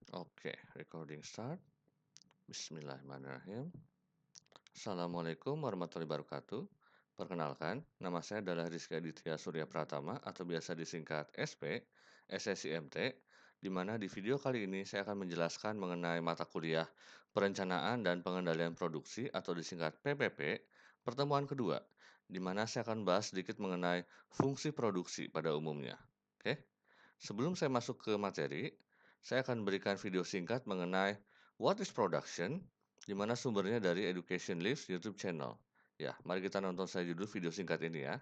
Oke, recording start. Bismillahirrahmanirrahim. Assalamualaikum warahmatullahi wabarakatuh. Perkenalkan, nama saya adalah Rizky Aditya Surya Pratama atau biasa disingkat SP, SSIMT, di mana di video kali ini saya akan menjelaskan mengenai mata kuliah Perencanaan dan Pengendalian Produksi atau disingkat PPP, pertemuan kedua, di mana saya akan bahas sedikit mengenai fungsi produksi pada umumnya. Oke, sebelum saya masuk ke materi, saya akan berikan video singkat mengenai What is Production, di mana sumbernya dari Education Lives YouTube channel. Ya, mari kita nonton saja dulu video singkat ini ya.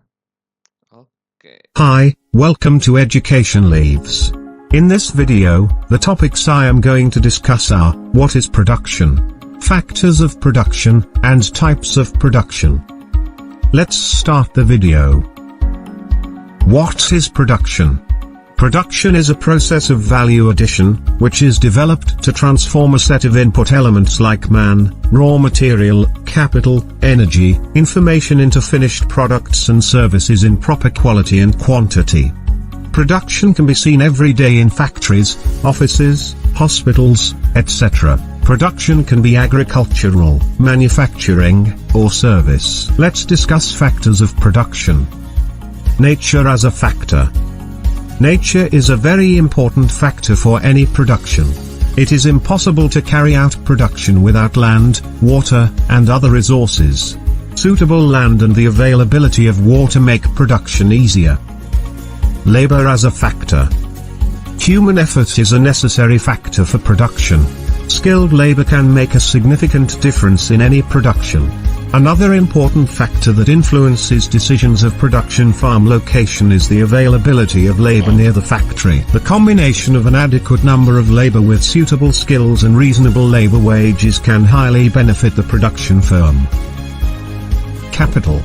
Oke. Hi, welcome to Education Leaves. In this video, the topics I am going to discuss are, what is production, factors of production, and types of production. Let's start the video. What is production? Production is a process of value addition, which is developed to transform a set of input elements like man, raw material, capital, energy, information into finished products and services in proper quality and quantity. Production can be seen every day in factories, offices, hospitals, etc. Production can be agricultural, manufacturing, or service. Let's discuss factors of production. Nature as a factor. Nature is a very important factor for any production. It is impossible to carry out production without land, water, and other resources. Suitable land and the availability of water make production easier. Labor as a factor. Human effort is a necessary factor for production. Skilled labor can make a significant difference in any production. Another important factor that influences decisions of production farm location is the availability of labor near the factory. The combination of an adequate number of labor with suitable skills and reasonable labor wages can highly benefit the production firm. Capital.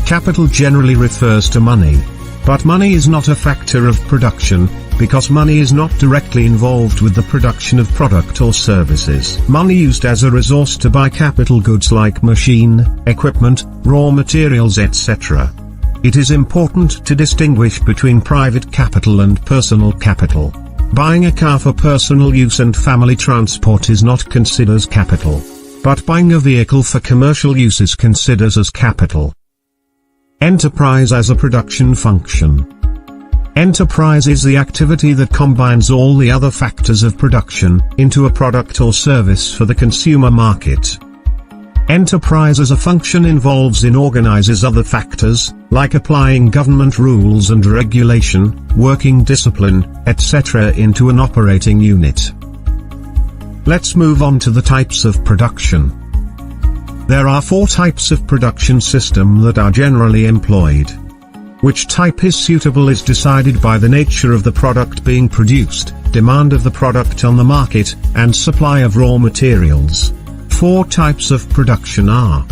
Capital generally refers to money. But money is not a factor of production, because money is not directly involved with the production of product or services. Money used as a resource to buy capital goods like machine, equipment, raw materials etc. It is important to distinguish between private capital and personal capital. Buying a car for personal use and family transport is not considered as capital. But buying a vehicle for commercial use is considered as capital. Enterprise as a production function. Enterprise is the activity that combines all the other factors of production into a product or service for the consumer market. Enterprise as a function involves in organizes other factors, like applying government rules and regulation, working discipline, etc. into an operating unit. Let's move on to the types of production. There are 4 types of production system that are generally employed. Which type is suitable is decided by the nature of the product being produced, demand of the product on the market, and supply of raw materials. 4 types of production are: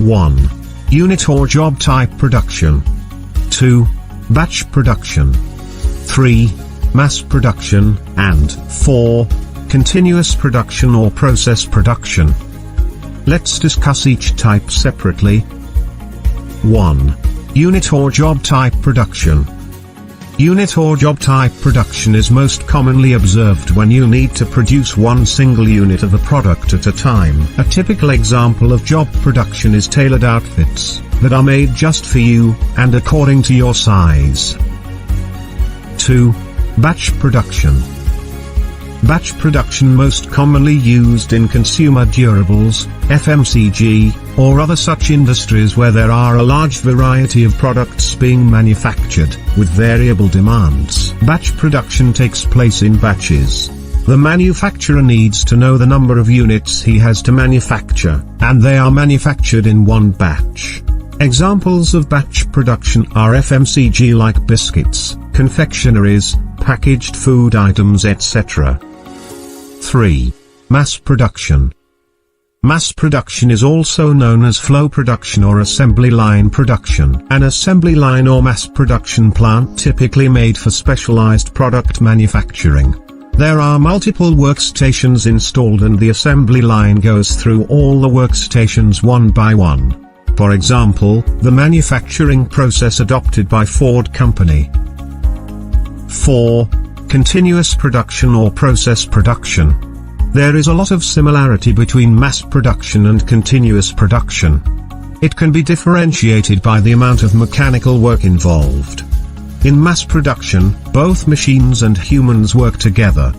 1. Unit or job type production. 2. Batch production. 3. Mass production, and 4. Continuous production or process production. Let's discuss each type separately. 1. Unit or job type production. Unit or job type production is most commonly observed when you need to produce one single unit of a product at a time. A typical example of job production is tailored outfits that are made just for you and according to your size. 2. Batch production. Batch production most commonly used in consumer durables, FMCG, or other such industries where there are a large variety of products being manufactured, with variable demands. Batch production takes place in batches. The manufacturer needs to know the number of units he has to manufacture, and they are manufactured in one batch. Examples of batch production are FMCG like biscuits, confectionaries, packaged food items etc. 3. Mass production. Mass production is also known as flow production or assembly line production. An assembly line or mass production plant typically made for specialized product manufacturing. There are multiple workstations installed and the assembly line goes through all the workstations one by one. For example, the manufacturing process adopted by Ford Company. 4. continuous production or process production. There is a lot of similarity between mass production and continuous production. It can be differentiated by the amount of mechanical work involved. In mass production, both machines and humans work together.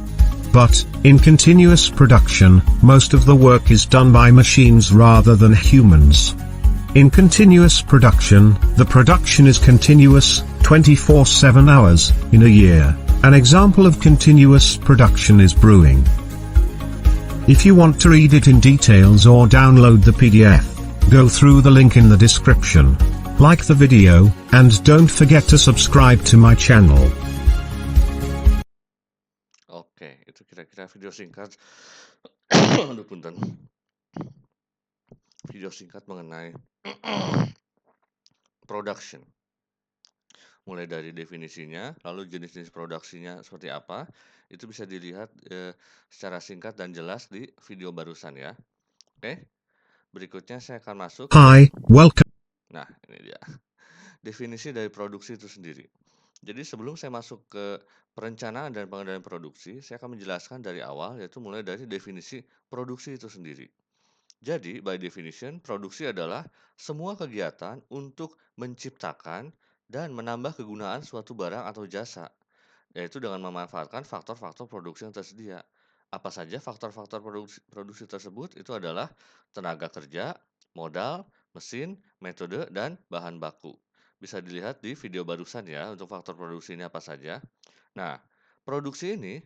But, in continuous production, most of the work is done by machines rather than humans. In continuous production, the production is continuous, 24/7 hours, in a year. An example of continuous production is brewing. If you want to read it in details or download the PDF, go through the link in the description. Like the video, and don't forget to subscribe to my channel. Oke, itu kira-kira video singkat. Aduh, punten. Video singkat mengenai production. Mulai dari definisinya, lalu jenis-jenis produksinya seperti apa, itu bisa dilihat secara singkat dan jelas di video barusan ya. Oke, berikutnya saya akan masuk. Hi, welcome. Nah, ini dia. Definisi dari produksi itu sendiri. Jadi sebelum saya masuk ke perencanaan dan pengendalian produksi, saya akan menjelaskan dari awal, yaitu mulai dari definisi produksi itu sendiri. Jadi, by definition, produksi adalah semua kegiatan untuk menciptakan dan menambah kegunaan suatu barang atau jasa, yaitu dengan memanfaatkan faktor-faktor produksi yang tersedia. Apa saja faktor-faktor produksi tersebut? Itu adalah tenaga kerja, modal, mesin, metode, dan bahan baku. Bisa dilihat di video barusan ya untuk faktor produksi ini apa saja. Nah, produksi ini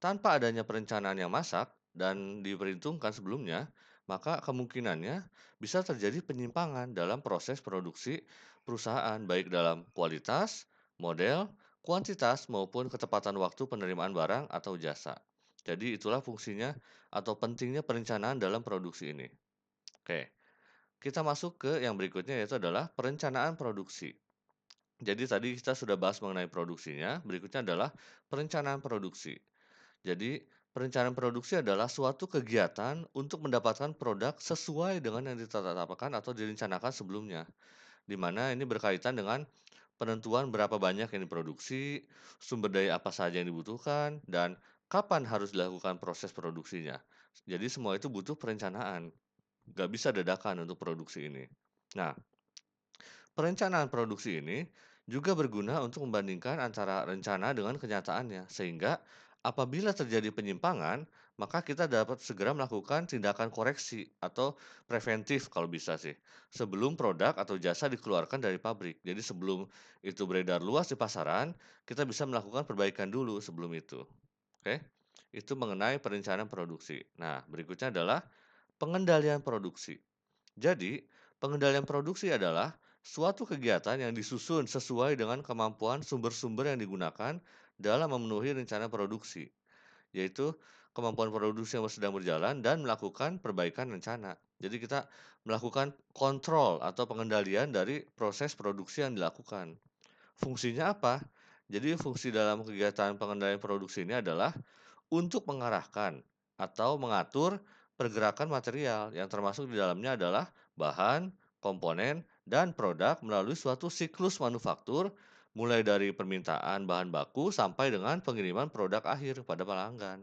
tanpa adanya perencanaan yang masak dan diperhitungkan sebelumnya, maka kemungkinannya bisa terjadi penyimpangan dalam proses produksi perusahaan, baik dalam kualitas, model, kuantitas, maupun ketepatan waktu penerimaan barang atau jasa. Jadi itulah fungsinya atau pentingnya perencanaan dalam produksi ini. Oke, kita masuk ke yang berikutnya, yaitu adalah perencanaan produksi. Jadi tadi kita sudah bahas mengenai produksinya, berikutnya adalah perencanaan produksi. Jadi, perencanaan produksi adalah suatu kegiatan untuk mendapatkan produk sesuai dengan yang ditetapkan atau direncanakan sebelumnya, di mana ini berkaitan dengan penentuan berapa banyak yang diproduksi, sumber daya apa saja yang dibutuhkan, dan kapan harus dilakukan proses produksinya. Jadi semua itu butuh perencanaan, nggak bisa dadakan untuk produksi ini. Nah, perencanaan produksi ini juga berguna untuk membandingkan antara rencana dengan kenyataannya, sehingga apabila terjadi penyimpangan, maka kita dapat segera melakukan tindakan koreksi atau preventif kalau bisa sih, sebelum produk atau jasa dikeluarkan dari pabrik. Jadi sebelum itu beredar luas di pasaran, kita bisa melakukan perbaikan dulu sebelum itu. Oke, itu mengenai perencanaan produksi. Nah, berikutnya adalah pengendalian produksi. Jadi, pengendalian produksi adalah suatu kegiatan yang disusun sesuai dengan kemampuan sumber-sumber yang digunakan dalam memenuhi rencana produksi, yaitu kemampuan produksi yang sedang berjalan dan melakukan perbaikan rencana. Jadi kita melakukan kontrol atau pengendalian dari proses produksi yang dilakukan. Fungsinya apa? Jadi fungsi dalam kegiatan pengendalian produksi ini adalah untuk mengarahkan atau mengatur pergerakan material yang termasuk di dalamnya adalah bahan, komponen, dan produk melalui suatu siklus manufaktur mulai dari permintaan bahan baku sampai dengan pengiriman produk akhir kepada pelanggan.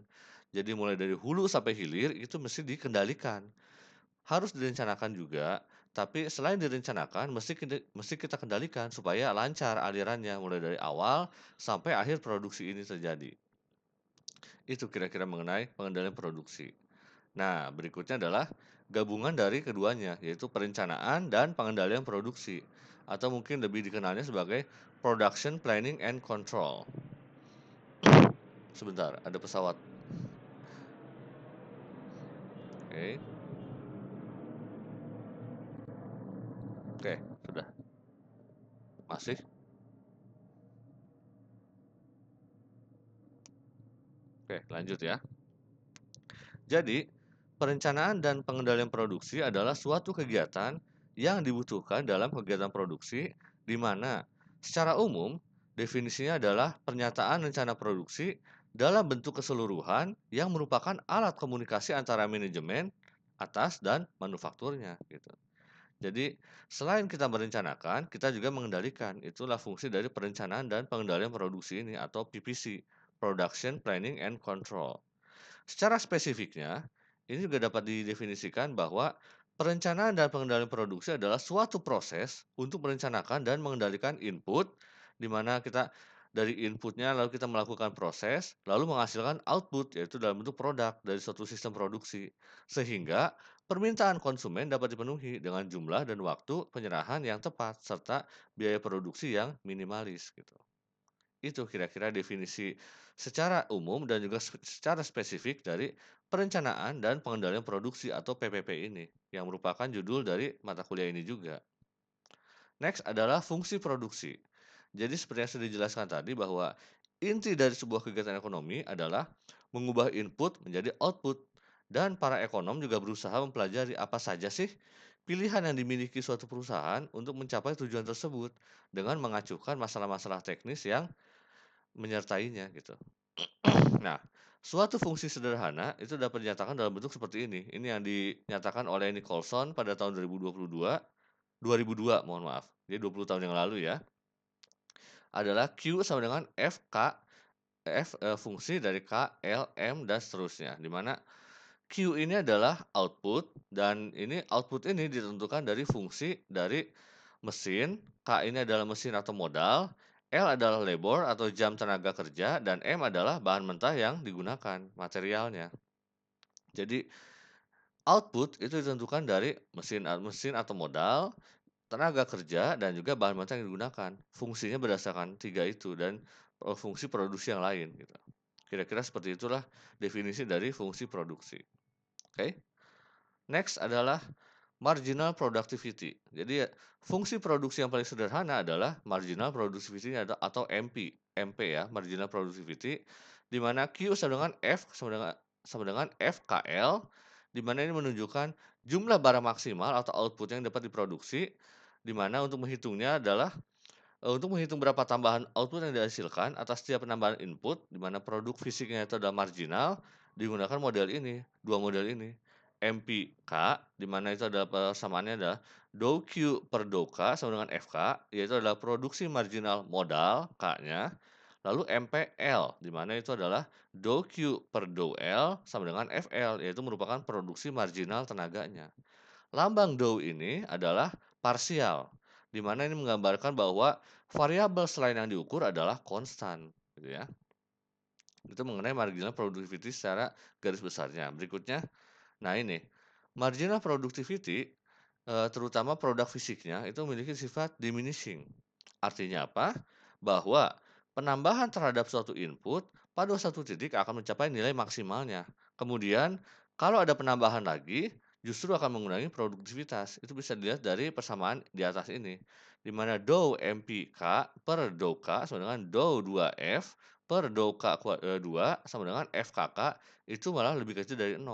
Jadi mulai dari hulu sampai hilir itu mesti dikendalikan. Harus direncanakan juga, tapi selain direncanakan mesti kita kendalikan supaya lancar alirannya mulai dari awal sampai akhir produksi ini terjadi. Itu kira-kira mengenai pengendalian produksi. Nah, berikutnya adalah gabungan dari keduanya, yaitu perencanaan dan pengendalian produksi, atau mungkin lebih dikenalnya sebagai production planning and control. Sebentar, ada pesawat. Oke. Oke, sudah. Masih? Oke, lanjut ya. Jadi, perencanaan dan pengendalian produksi adalah suatu kegiatan yang dibutuhkan dalam kegiatan produksi, di mana secara umum definisinya adalah pernyataan rencana produksi dalam bentuk keseluruhan yang merupakan alat komunikasi antara manajemen atas dan manufakturnya gitu. Jadi, selain kita merencanakan, kita juga mengendalikan. Itulah fungsi dari perencanaan dan pengendalian produksi ini atau PPC, Production Planning and Control. Secara spesifiknya, ini juga dapat didefinisikan bahwa perencanaan dan pengendalian produksi adalah suatu proses untuk merencanakan dan mengendalikan input, di mana kita dari inputnya lalu kita melakukan proses, lalu menghasilkan output, yaitu dalam bentuk produk dari suatu sistem produksi. Sehingga permintaan konsumen dapat dipenuhi dengan jumlah dan waktu penyerahan yang tepat, serta biaya produksi yang minimalis gitu. Itu kira-kira definisi secara umum dan juga secara spesifik dari perencanaan dan pengendalian produksi atau PPP ini, yang merupakan judul dari mata kuliah ini juga. Next adalah fungsi produksi. Jadi seperti yang sudah dijelaskan tadi bahwa inti dari sebuah kegiatan ekonomi adalah mengubah input menjadi output. Dan para ekonom juga berusaha mempelajari apa saja sih pilihan yang dimiliki suatu perusahaan untuk mencapai tujuan tersebut dengan mengacuhkan masalah-masalah teknis yang menyertainya gitu. Nah, suatu fungsi sederhana itu dapat dinyatakan dalam bentuk seperti ini. Ini yang dinyatakan oleh Nicholson pada tahun 2002, mohon maaf. Jadi 20 tahun yang lalu ya. Adalah Q sama dengan fungsi dari K, L, M dan seterusnya. Di mana Q ini adalah output dan output ini ditentukan dari fungsi dari mesin, K ini adalah mesin atau modal, L adalah labor atau jam tenaga kerja, dan M adalah bahan mentah yang digunakan, materialnya. Jadi output itu ditentukan dari mesin atau modal, tenaga kerja, dan juga bahan mentah yang digunakan. Fungsinya berdasarkan 3 itu dan fungsi produksi yang lain gitu. Kira-kira seperti itulah definisi dari fungsi produksi. Oke. Next adalah marginal productivity. Jadi fungsi produksi yang paling sederhana adalah marginal productivity atau MP ya, marginal productivity, di mana Q sama dengan F sama dengan FKL, di mana ini menunjukkan jumlah barang maksimal atau output yang dapat diproduksi, di mana untuk menghitungnya adalah untuk menghitung berapa tambahan output yang dihasilkan atas setiap penambahan input, di mana produk fisiknya itu adalah marginal, digunakan dua model ini. MPK, di mana itu adalah persamaannya adalah Dow Q per Dow K sama dengan FK, yaitu adalah produksi marginal modal, K-nya. Lalu MPL, di mana itu adalah Dow Q per Dow L sama dengan FL, yaitu merupakan produksi marginal tenaganya. Lambang Dow ini adalah parsial, di mana ini menggambarkan bahwa variabel selain yang diukur adalah konstan, gitu ya. Itu mengenai marginal productivity secara garis besarnya. Berikutnya, nah ini marginal productivity terutama produk fisiknya itu memiliki sifat diminishing. Artinya apa? Bahwa penambahan terhadap suatu input pada satu titik akan mencapai nilai maksimalnya. Kemudian kalau ada penambahan lagi, justru akan mengurangi produktivitas. Itu bisa dilihat dari persamaan di atas ini. Di mana Dow MPK per Dow K sama dengan Dow 2F per Dow K 2 sama dengan FKK itu malah lebih kecil dari 0.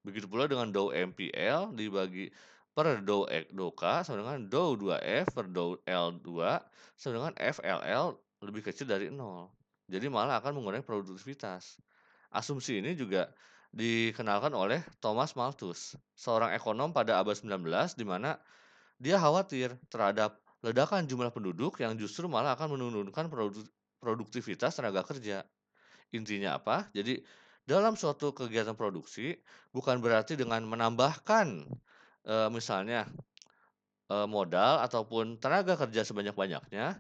Begitu pula dengan Dow MPL dibagi per Dow K sama dengan Dow 2F per Dow L2 sama dengan FLL lebih kecil dari 0. Jadi malah akan mengurangi produktivitas. Asumsi ini juga dikenalkan oleh Thomas Malthus, seorang ekonom pada abad 19, di mana dia khawatir terhadap ledakan jumlah penduduk yang justru malah akan menurunkan produktivitas tenaga kerja. Intinya apa? Jadi dalam suatu kegiatan produksi bukan berarti dengan menambahkan misalnya modal ataupun tenaga kerja sebanyak-banyaknya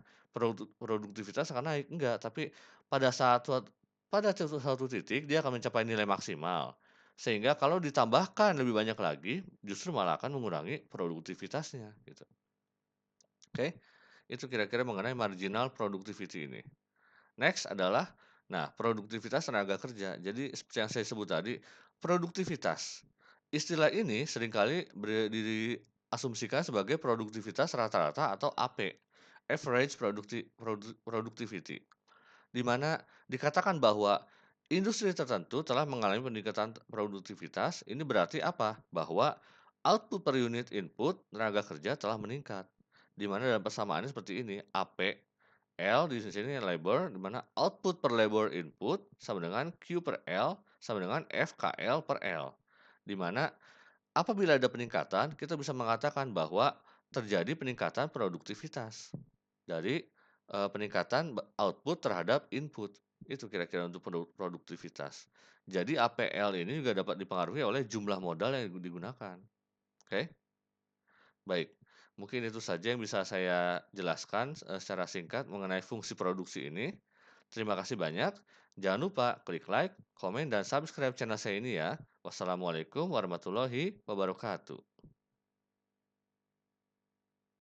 produktivitas akan naik, enggak, tapi pada suatu titik dia akan mencapai nilai maksimal. Sehingga kalau ditambahkan lebih banyak lagi, justru malah akan mengurangi produktivitasnya gitu. Oke, itu kira-kira mengenai marginal productivity ini. Next adalah, nah, produktivitas tenaga kerja. Jadi seperti yang saya sebut tadi, produktivitas. Istilah ini seringkali diasumsikan sebagai produktivitas rata-rata atau AP, average productivity, di mana dikatakan bahwa industri tertentu telah mengalami peningkatan produktivitas. Ini berarti apa? Bahwa output per unit input tenaga kerja telah meningkat. Di mana dalam persamaannya seperti ini, AP L di sini labor, di mana output per labor input sama dengan Q per L sama dengan FKL per L. Di mana apabila ada peningkatan, kita bisa mengatakan bahwa terjadi peningkatan produktivitas dari peningkatan output terhadap input. Itu kira-kira untuk produktivitas. Jadi APL ini juga dapat dipengaruhi oleh jumlah modal yang digunakan. Oke, baik. Mungkin itu saja yang bisa saya jelaskan secara singkat mengenai fungsi produksi ini. Terima kasih banyak. Jangan lupa klik like, komen, dan subscribe channel saya ini ya. Wassalamualaikum warahmatullahi wabarakatuh.